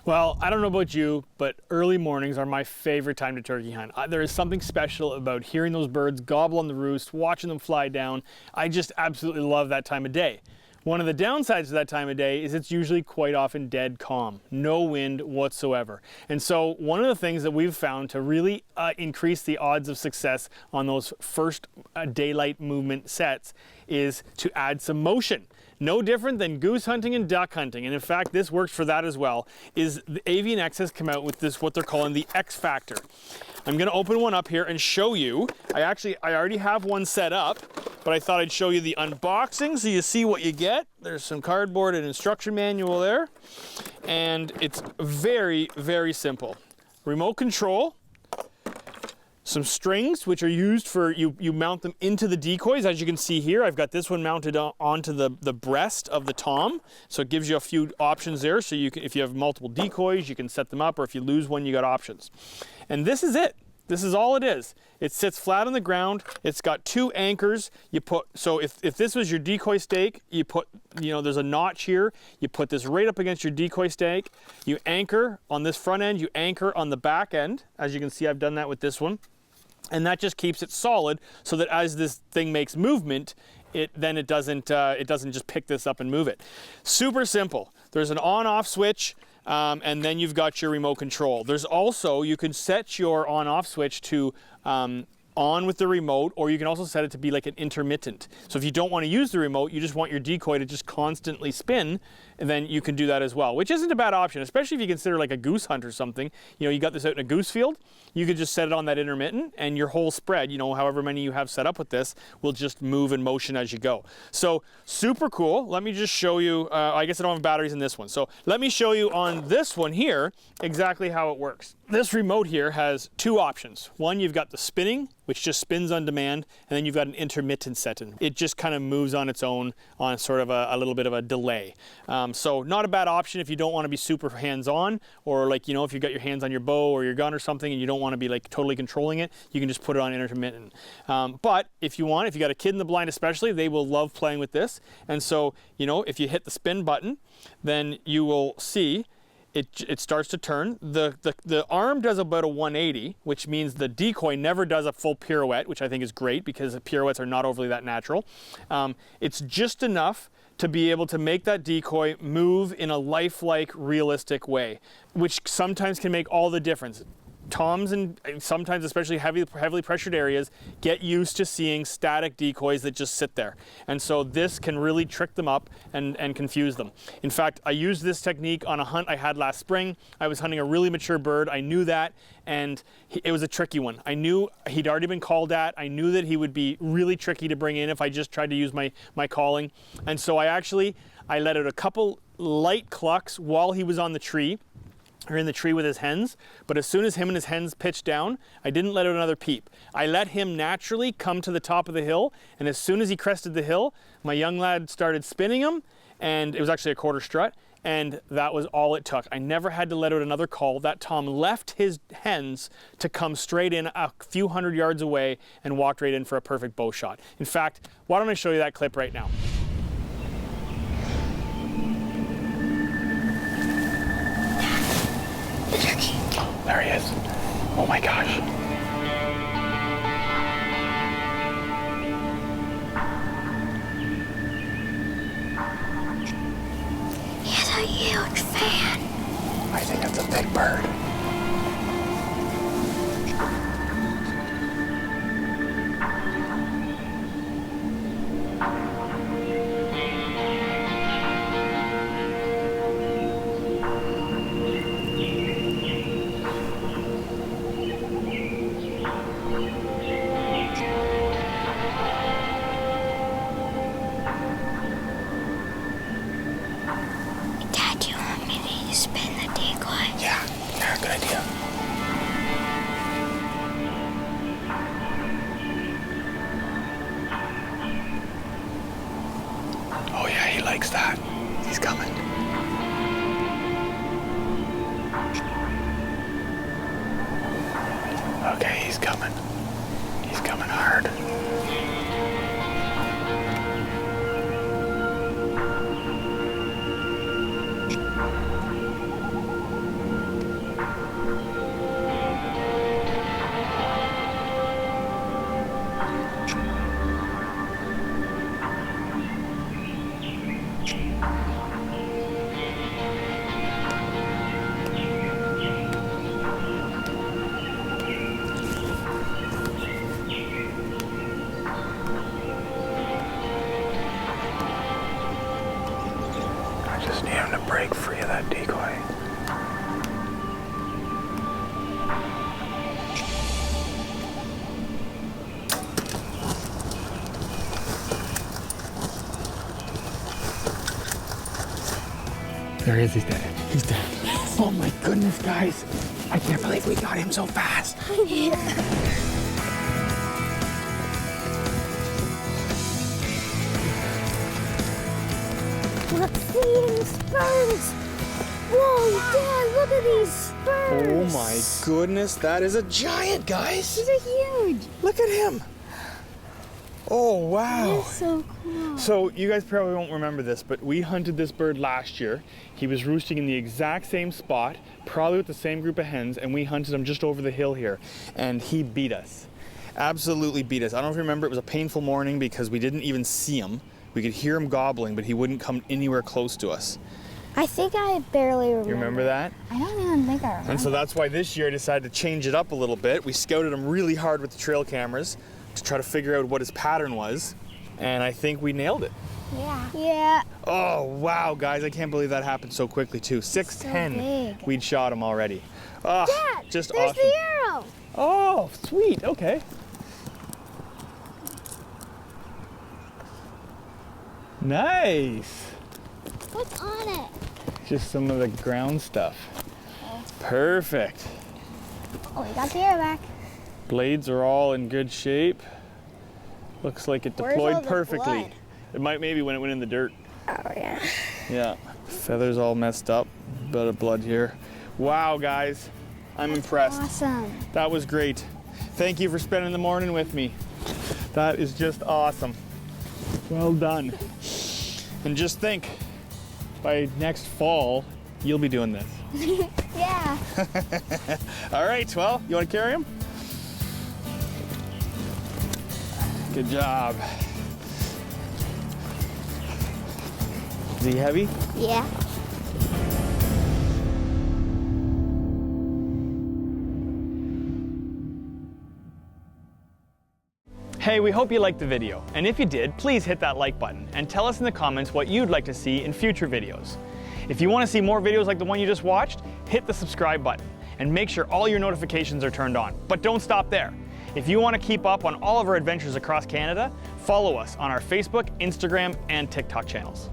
Well, I don't know about you, but early mornings are my favorite time to turkey hunt. There is something special about hearing those birds gobble on the roost, watching them fly down. I just absolutely love that time of day. One of the downsides of that time of day is it's usually quite often dead calm, no wind whatsoever. And so one of the things that we've found to really increase the odds of success on those first daylight movement sets is to add some motion. No different than goose hunting and duck hunting, and in fact this works for that as well, is the Avian-X has come out with this, what they're calling the X Factor. I'm gonna open one up here and show you. I already have one set up, but I thought I'd show you the unboxing so you see what you get. There's some cardboard and instruction manual there, and it's very, very simple. Remote control, some strings which are used for, you mount them into the decoys. As you can see here, I've got this one mounted onto the breast of the tom, so it gives you a few options there. So you can, if you have multiple decoys, you can set them up, or if you lose one, you got options. And this is it. This is all it is. It sits flat on the ground. It's got two anchors. You put, so if this was your decoy stake, you put, there's a notch here. You put this right up against your decoy stake. You anchor on this front end. You anchor on the back end. As you can see, I've done that with this one. And that just keeps it solid so that as this thing makes movement, it doesn't just pick this up and move it. Super simple. There's an on-off switch, and then you've got your remote control. There's also, you can set your on-off switch to on with the remote, or you can also set it to be like an intermittent. So if you don't want to use the remote, you just want your decoy to just constantly spin, and then you can do that as well, which isn't a bad option, especially if you consider like a goose hunt or something. You got this out in a goose field, you could just set it on that intermittent, and your whole spread, however many you have set up with this, will just move in motion as you go. So super cool. Let me just show you, I guess I don't have batteries in this one. So let me show you on this one here exactly how it works. This remote here has two options. One, you've got the spinning, which just spins on demand, and then you've got an intermittent setting. It just kind of moves on its own on sort of a little bit of a delay. So not a bad option if you don't want to be super hands-on, or like, if you've got your hands on your bow or your gun or something and you don't want to be like totally controlling it, you can just put it on intermittent. But if you got a kid in the blind especially, they will love playing with this. And so, if you hit the spin button, then you will see it starts to turn. The arm does about a 180, which means the decoy never does a full pirouette, which I think is great because the pirouettes are not overly that natural. It's just enough to be able to make that decoy move in a lifelike, realistic way, which sometimes can make all the difference. Toms, and sometimes especially heavily pressured areas, get used to seeing static decoys that just sit there. And so this can really trick them up and confuse them. In fact, I used this technique on a hunt I had last spring. I was hunting a really mature bird. I knew that, and it was a tricky one. I knew he'd already been called at. I knew that he would be really tricky to bring in if I just tried to use my calling. And so I let out a couple light clucks while he was on the tree, or in the tree with his hens, but as soon as him and his hens pitched down, I didn't let out another peep. I let him naturally come to the top of the hill, and as soon as he crested the hill, my young lad started spinning him, and it was actually a quarter strut, and that was all it took. I never had to let out another call. That tom left his hens to come straight in a few hundred yards away and walked right in for a perfect bow shot. In fact, why don't I show you that clip right now? There he is. Oh my gosh. He's a huge fan. I think it's a big bird. Good idea. Oh yeah, he likes that. He's coming. Okay, he's coming. He's coming hard. There he is, he's dead. He's dead. Oh my goodness, guys. I can't believe we got him so fast. Look, feeding spurs. Whoa, Dad, look at these spurs. Oh my goodness, that is a giant, guys. These are huge. Look at him. Oh, wow. That's so cool. So you guys probably won't remember this, but we hunted this bird last year. He was roosting in the exact same spot, probably with the same group of hens, and we hunted him just over the hill here, and he beat us. Absolutely beat us. I don't know if you remember, it was a painful morning because we didn't even see him. We could hear him gobbling, but he wouldn't come anywhere close to us. I think I barely remember. You remember that? I don't even think I remember. And so that's why this year I decided to change it up a little bit. We scouted him really hard with the trail cameras to try to figure out what his pattern was, and I think we nailed it. Yeah. Yeah. Oh, wow, guys, I can't believe that happened so quickly, too. 6:10, big. we'd shot him already. Oh, Dad, just there's awesome. the arrow. Oh, sweet, okay. Nice. What's on it? Just some of the ground stuff. Perfect. Oh, we got the arrow back. Blades are all in good shape. Looks like it Where's all deployed the perfectly. blood? It might maybe when it went in the dirt. Oh, yeah. Yeah. Feathers all messed up. Bit of blood here. Wow, guys. I'm impressed. Awesome. That was great. Thank you for spending the morning with me. That is just awesome. Well done. And just think, by next fall, you'll be doing this. Yeah. All right, well, you want to carry him? Good job. Is he heavy? Yeah. Hey, we hope you liked the video, and if you did, please hit that like button and tell us in the comments what you'd like to see in future videos. If you want to see more videos like the one you just watched, hit the subscribe button and make sure all your notifications are turned on. But don't stop there. If you want to keep up on all of our adventures across Canada, follow us on our Facebook, Instagram, and TikTok channels.